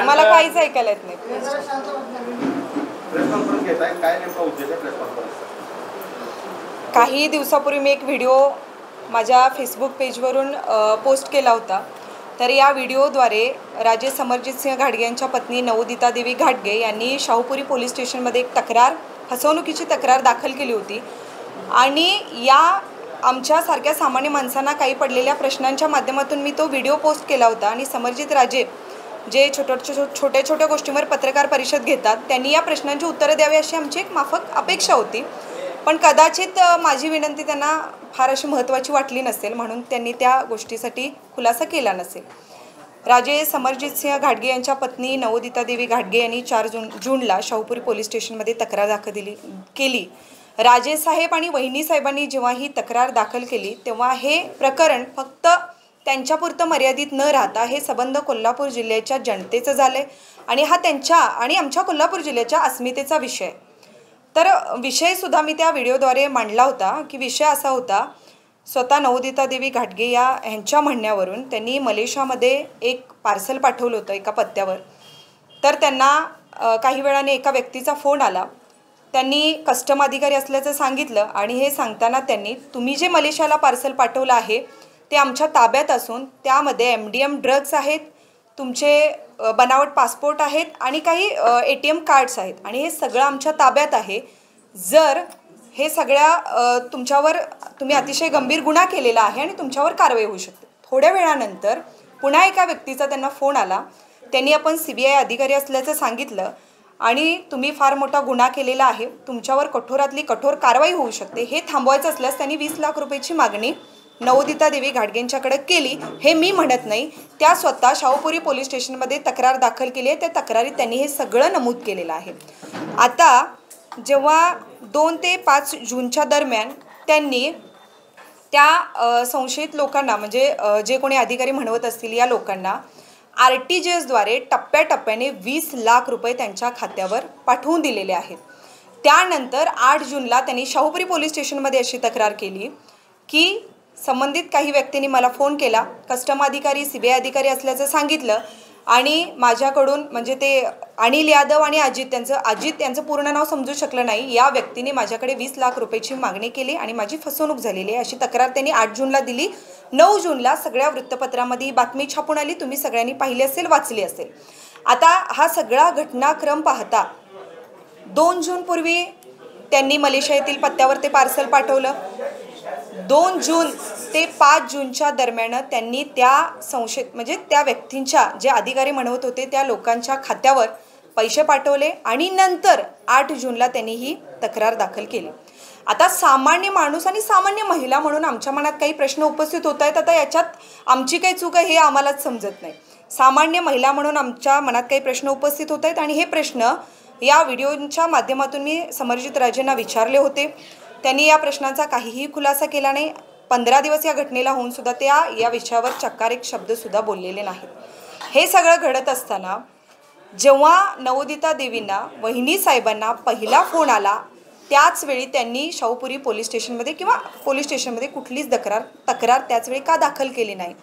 मला काहीच ऐकायला येत नाही. काही दिवसापूर्वी मी एक व्हिडिओ माझ्या फेसबुक पेजवरून पोस्ट केला होता. तर या व्हिडिओद्वारे राजे समरजितसिंह घाटगे यांच्या पत्नी नवोदिता देवी घाटगे यांनी शाहूपुरी पोलीस स्टेशनमध्ये एक फसवणुकीची तक्रार दाखल केली होती. आणि या आमच्यासारख्या सामान्य माणसांना काही पडलेल्या प्रश्नांच्या माध्यमातून मी तो व्हिडिओ पोस्ट केला होता. आणि समरजित राजे जे छोट्या छोट्या गोष्टींवर पत्रकार परिषद घेतात, त्यांनी या प्रश्नांची उत्तरं द्यावी अशी आमची एक माफक अपेक्षा होती. पण कदाचित माझी विनंती त्यांना फार अशी महत्त्वाची वाटली नसेल, म्हणून त्यांनी त्या गोष्टीसाठी खुलासा केला नसेल. राजे समरजितसिंह घाटगे यांच्या पत्नी नवोदिता देवी घाटगे यांनी 4 जूनला शाहूपुरी पोलीस स्टेशनमध्ये तक्रार दाखल केली. राजेसाहेब आणि वहिनीसाहेबांनी जेव्हा ही तक्रार दाखल केली तेव्हा हे प्रकरण फक्त त्यांच्यापुरतं मर्यादित न राहता हे संबंध कोल्हापूर जिल्ह्याच्या जनतेचं झालं आहे. आणि हा त्यांच्या आणि आमच्या कोल्हापूर जिल्ह्याच्या अस्मितेचा विषय. तर विषयसुद्धा मी त्या व्हिडिओद्वारे मांडला होता की विषय असा होता, स्वतः नवोदिता देवी घाटगे यांच्या म्हणण्यावरून त्यांनी मलेशियामध्ये एक पार्सल पाठवलं होतं एका पत्त्यावर. तर त्यांना काही वेळाने एका व्यक्तीचा फोन आला. त्यांनी कस्टम अधिकारी असल्याचं सांगितलं आणि हे सांगताना त्यांनी, तुम्ही जे मलेशियाला पार्सल पाठवलं आहे ते आमच्या ताब्यात असून त्यामध्ये MDM ड्रग्ज आहेत, तुमचे बनावट पासपोर्ट आहेत आणि काही ATM कार्ड्स आहेत आणि हे सगळं आमच्या ताब्यात आहे. जर हे सगळ्या तुमच्यावर तुम्ही अतिशय गंभीर गुन्हा केलेला आहे आणि तुमच्यावर कारवाई होऊ शकते. थोड्या वेळानंतर पुन्हा एका व्यक्तीचा त्यांना फोन आला. त्यांनी आपण CBI अधिकारी असल्याचं सांगितलं आणि तुम्ही फार मोठा गुन्हा केलेला आहे, तुमच्यावर कठोरातली कठोर कारवाई होऊ शकते. हे थांबवायचं असल्यास त्यांनी 20 लाख रुपयाची मागणी नवोदिता देवी घाटगेंच्याकडे केली. हे मी म्हणत नाही, त्या स्वतः शाहूपुरी पोलीस स्टेशनमध्ये तक्रार दाखल केली आहे. त्या तक्रारीत त्यांनी हे सगळं नमूद केलेलं आहे. आता जेव्हा 2 ते 5 जूनच्या दरम्यान त्यांनी त्या संशयित लोकांना, म्हणजे जे कोणी अधिकारी म्हणवत असतील या लोकांना RTGSद्वारे टप्प्याटप्प्याने 20 लाख रुपये त्यांच्या खात्यावर पाठवून दिलेले आहेत. त्यानंतर 8 जूनला त्यांनी शाहूपुरी पोलीस स्टेशनमध्ये अशी तक्रार केली की संबंधित काही व्यक्तींनी मला फोन केला, कस्टम अधिकारी CBI अधिकारी असल्याचं सांगितलं आणि माझ्याकडून, म्हणजे ते अनिल यादव आणि अजित यांचं पूर्ण नाव समजू शकलं नाही, या व्यक्तीने माझ्याकडे 20 लाख रुपयाची मागणी केली आणि माझी फसवणूक झालेली आहे अशी तक्रार त्यांनी 8 जूनला दिली. 9 जूनला सगळ्या वृत्तपत्रामध्ये ही बातमी छापून आली. तुम्ही सगळ्यांनी पाहिली असेल, वाचली असेल. आता हा सगळा घटनाक्रम पाहता 2 जूनपूर्वी त्यांनी मलेशिया येथील पत्त्यावर ते पार्सल पाठवलं. 2 जून ते 5 जूनच्या दरम्यान त्यांनी त्या संशयित, म्हणजे त्या व्यक्तींच्या, जे अधिकारी म्हणवत होते त्या लोकांच्या खात्यावर पैसे पाठवले आणि नंतर 8 जूनला त्यांनी ही तक्रार दाखल केली. आता सामान्य माणूस आणि सामान्य महिला म्हणून आमच्या मनात काही प्रश्न उपस्थित होत आहेत. आता याच्यात आमची काही चूक आहे हे आम्हालाच समजत नाही. सामान्य महिला म्हणून आमच्या मनात काही प्रश्न उपस्थित होत आहेत आणि हे प्रश्न या व्हिडिओच्या माध्यमातून मी समरजित राजेंना विचारले होते. त्यांनी या प्रश्नांचा काहीही खुलासा केला नाही. 15 दिवस या घटनेला होऊन सुद्धा त्या या विषयावर चक्कार एक शब्दसुद्धा बोललेले नाहीत. हे सगळं घडत असताना जेव्हा नवोदिता देवींना, वहिनी साहेबांना पहिला फोन आला त्याच वेळी त्यांनी शाहूपुरी पोलीस स्टेशनमध्ये कुठलीच तक्रार त्याचवेळी का दाखल केली नाही.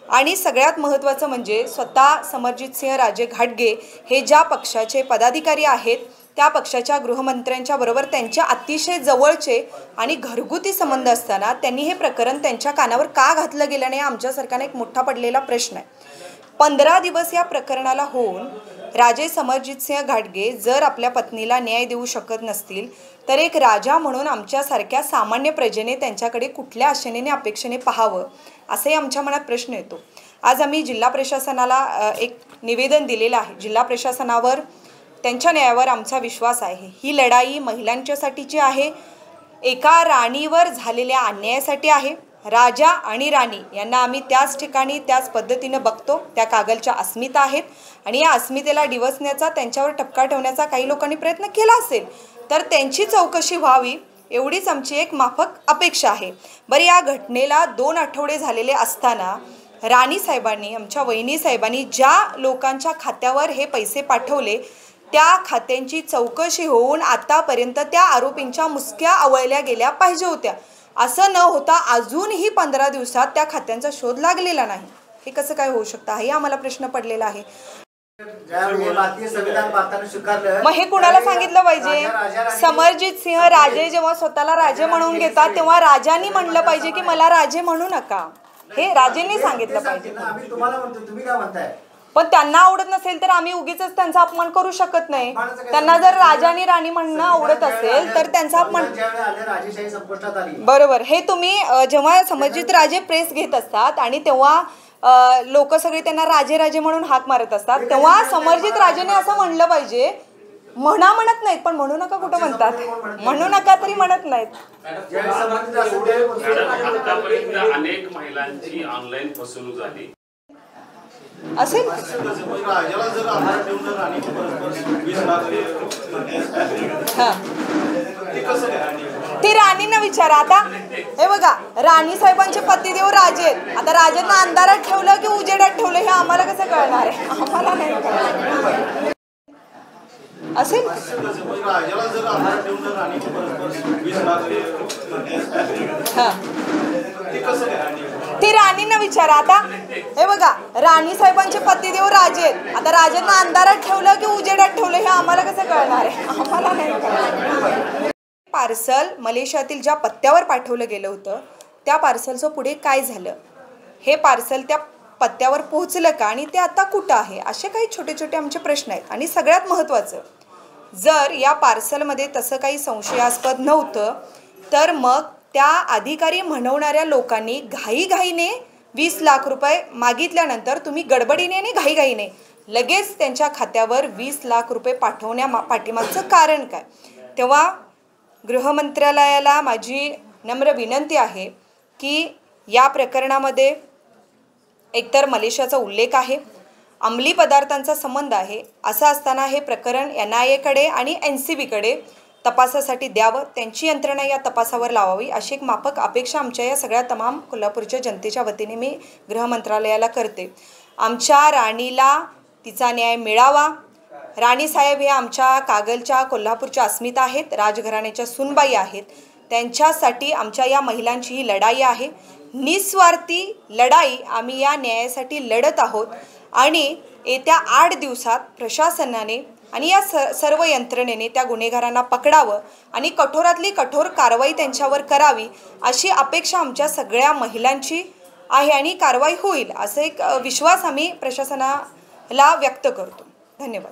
आणि सगळ्यात महत्त्वाचं म्हणजे स्वतः समरजितसिंह राजे घाटगे हे ज्या पक्षाचे पदाधिकारी आहेत, त्या पक्षाच्या गृहमंत्र्यांच्या बरोबर त्यांचे अतिशय जवळचे आणि घरगुती संबंध असताना त्यांनी हे प्रकरण त्यांच्या कानावर का घातलं गेलं नाही, आमच्या सरकारने एक मोठा पडलेला प्रश्न आहे. 15 दिवस या प्रकरणाला होऊन राजे समरजितसिंह घाटगे जर आपल्या पत्नीला न्याय देऊ शकत नसतील तर एक राजा म्हणून आमच्यासारख्या सामान्य प्रजेने त्यांच्याकडे कुठल्या आशेने अपेक्षेने पाहावं, असे आमच्या मनात प्रश्न येतो. आज आम्ही जिल्हा प्रशासनाला एक निवेदन दिलेलं आहे. जिल्हा प्रशासनावर, त्यांच्या न्यायावर आमचा विश्वास आहे. ही लढाई महिलांच्यासाठीची आहे, एका राणीवर झालेल्या अन्यायासाठी आहे. राजा आणि राणी यांना आम्ही त्याच ठिकाणी त्याच पद्धतीनं बघतो. त्या कागलच्या अस्मिता आहेत आणि या अस्मितेला डिवचण्याचा, त्यांच्यावर ठपका ठेवण्याचा काही लोकांनी प्रयत्न केला असेल तर त्यांची चौकशी व्हावी एवढीच आमची एक माफक अपेक्षा आहे. बरं, या घटनेला 2 आठवडे झालेले असताना राणी साहेबांनी, आमच्या वहिनी साहेबांनी ज्या लोकांच्या खात्यावर हे पैसे पाठवले त्या खात्यांची चौकशी होऊन आतापर्यंत त्या आरोपींच्या मुसक्या आवळल्या गेल्या पाहिजे होत्या. असं न होता अजूनही 15 दिवसात त्या खात्यांचा शोध लागलेला नाही. हे कसं काय होऊ शकतं, हाही आम्हाला प्रश्न पडलेला आहे. मग हे कुणाला सांगितलं पाहिजे? समरजित सिंह राजे जेव्हा स्वतःला राजे म्हणून घेतात तेव्हा राजांनी म्हणलं पाहिजे की मला राजे म्हणू नका, हे राजेंनी सांगितलं पाहिजे. पण त्यांना आवडत नसेल तर आम्ही उगीच त्यांचा अपमान करू शकत नाही. त्यांना जर राजा आणि राणी म्हणणं आवडत असेल तर त्यांचा अपमान. बरोबर. हे तुम्ही जेव्हा समरजित राजे प्रेस घेत असतात आणि तेव्हा लोक सगळे त्यांना राजे राजे म्हणून हाक मारत असतात, तेव्हा समरजित राजेने असं म्हणलं पाहिजे. म्हणत नाहीत, पण म्हणू नका कुठं म्हणतात, म्हणू नका तरी म्हणत नाहीत. अनेक महिलांची ऑनलाईन फसवणूक झाली असेल. ते राणींना विचारा. आता हे बघा, राणी साहेबांचे पतिदेव राजे आहेत. आता राजांना अंधारात ठेवलं की उजेडात ठेवलं हे आम्हाला कसं कळणार आहे? आम्हाला नाही कळणार. असेल. ते राणींना विचारा. आता हे बघा, राणी साहेबांचे पतिदेव राजे आहेत. आता राजांना अंधारात ठेवलं की उजेडात ठेवलं हे आम्हाला कसं कळणार आहे? आम्हाला नाही कळणार. पार्सल मलेशियातील ज्या पत्त्यावर पाठवलं गेलं होतं त्या पार्सलचं पुढे काय झालं, हे पार्सल त्या पत्त्यावर पोहोचलं का आणि ते आता कुठं आहे, असे काही छोटे छोटे आमचे प्रश्न आहेत. आणि सगळ्यात महत्त्वाचं, जर या पार्सलमध्ये तसं काही संशयास्पद नव्हतं तर मग त्या अधिकारी म्हणवणाऱ्या लोकांनी घाईघाईने 20 लाख रुपये मागितल्यानंतर तुम्ही गडबडीने आणि घाईघाईने लगेच त्यांच्या खात्यावर 20 लाख रुपये पाठीमागचं कारण काय? तेव्हा गृहमंत्रालयाला माझी नम्र विनंती आहे की या प्रकरणामध्ये एकतर मलेशियाचा उल्लेख आहे, अंमली पदार्थांचा संबंध आहे, असं असताना हे प्रकरण NIA आणि NCBकडे तपासासाठी द्यावं, त्यांची यंत्रणा या तपासावर लावावी अशी एक माफक अपेक्षा आमच्या या सगळ्या तमाम कोल्हापूरच्या जनतेच्या वतीने मी गृहमंत्रालयाला करते. आमच्या राणीला तिचा न्याय मिळावा. राणीसाहेब हे आमच्या कागलच्या कोल्हापूरच्या अस्मिता आहेत, राजघराण्याच्या सुनबाई आहेत. त्यांच्यासाठी आमच्या या महिलांची ही लढाई आहे, निस्वार्थी लढाई. आम्ही या न्यायासाठी लढत आहोत आणि येत्या 8 दिवसात प्रशासनाने आणि या सर्व यंत्रणेने त्या गुन्हेगारांना पकडावं आणि कठोरातली कठोर कारवाई त्यांच्यावर करावी अशी अपेक्षा आमच्या सगळ्या महिलांची आहे आणि कारवाई होईल असा एक विश्वास आम्ही प्रशासनाला व्यक्त करतो. धन्यवाद.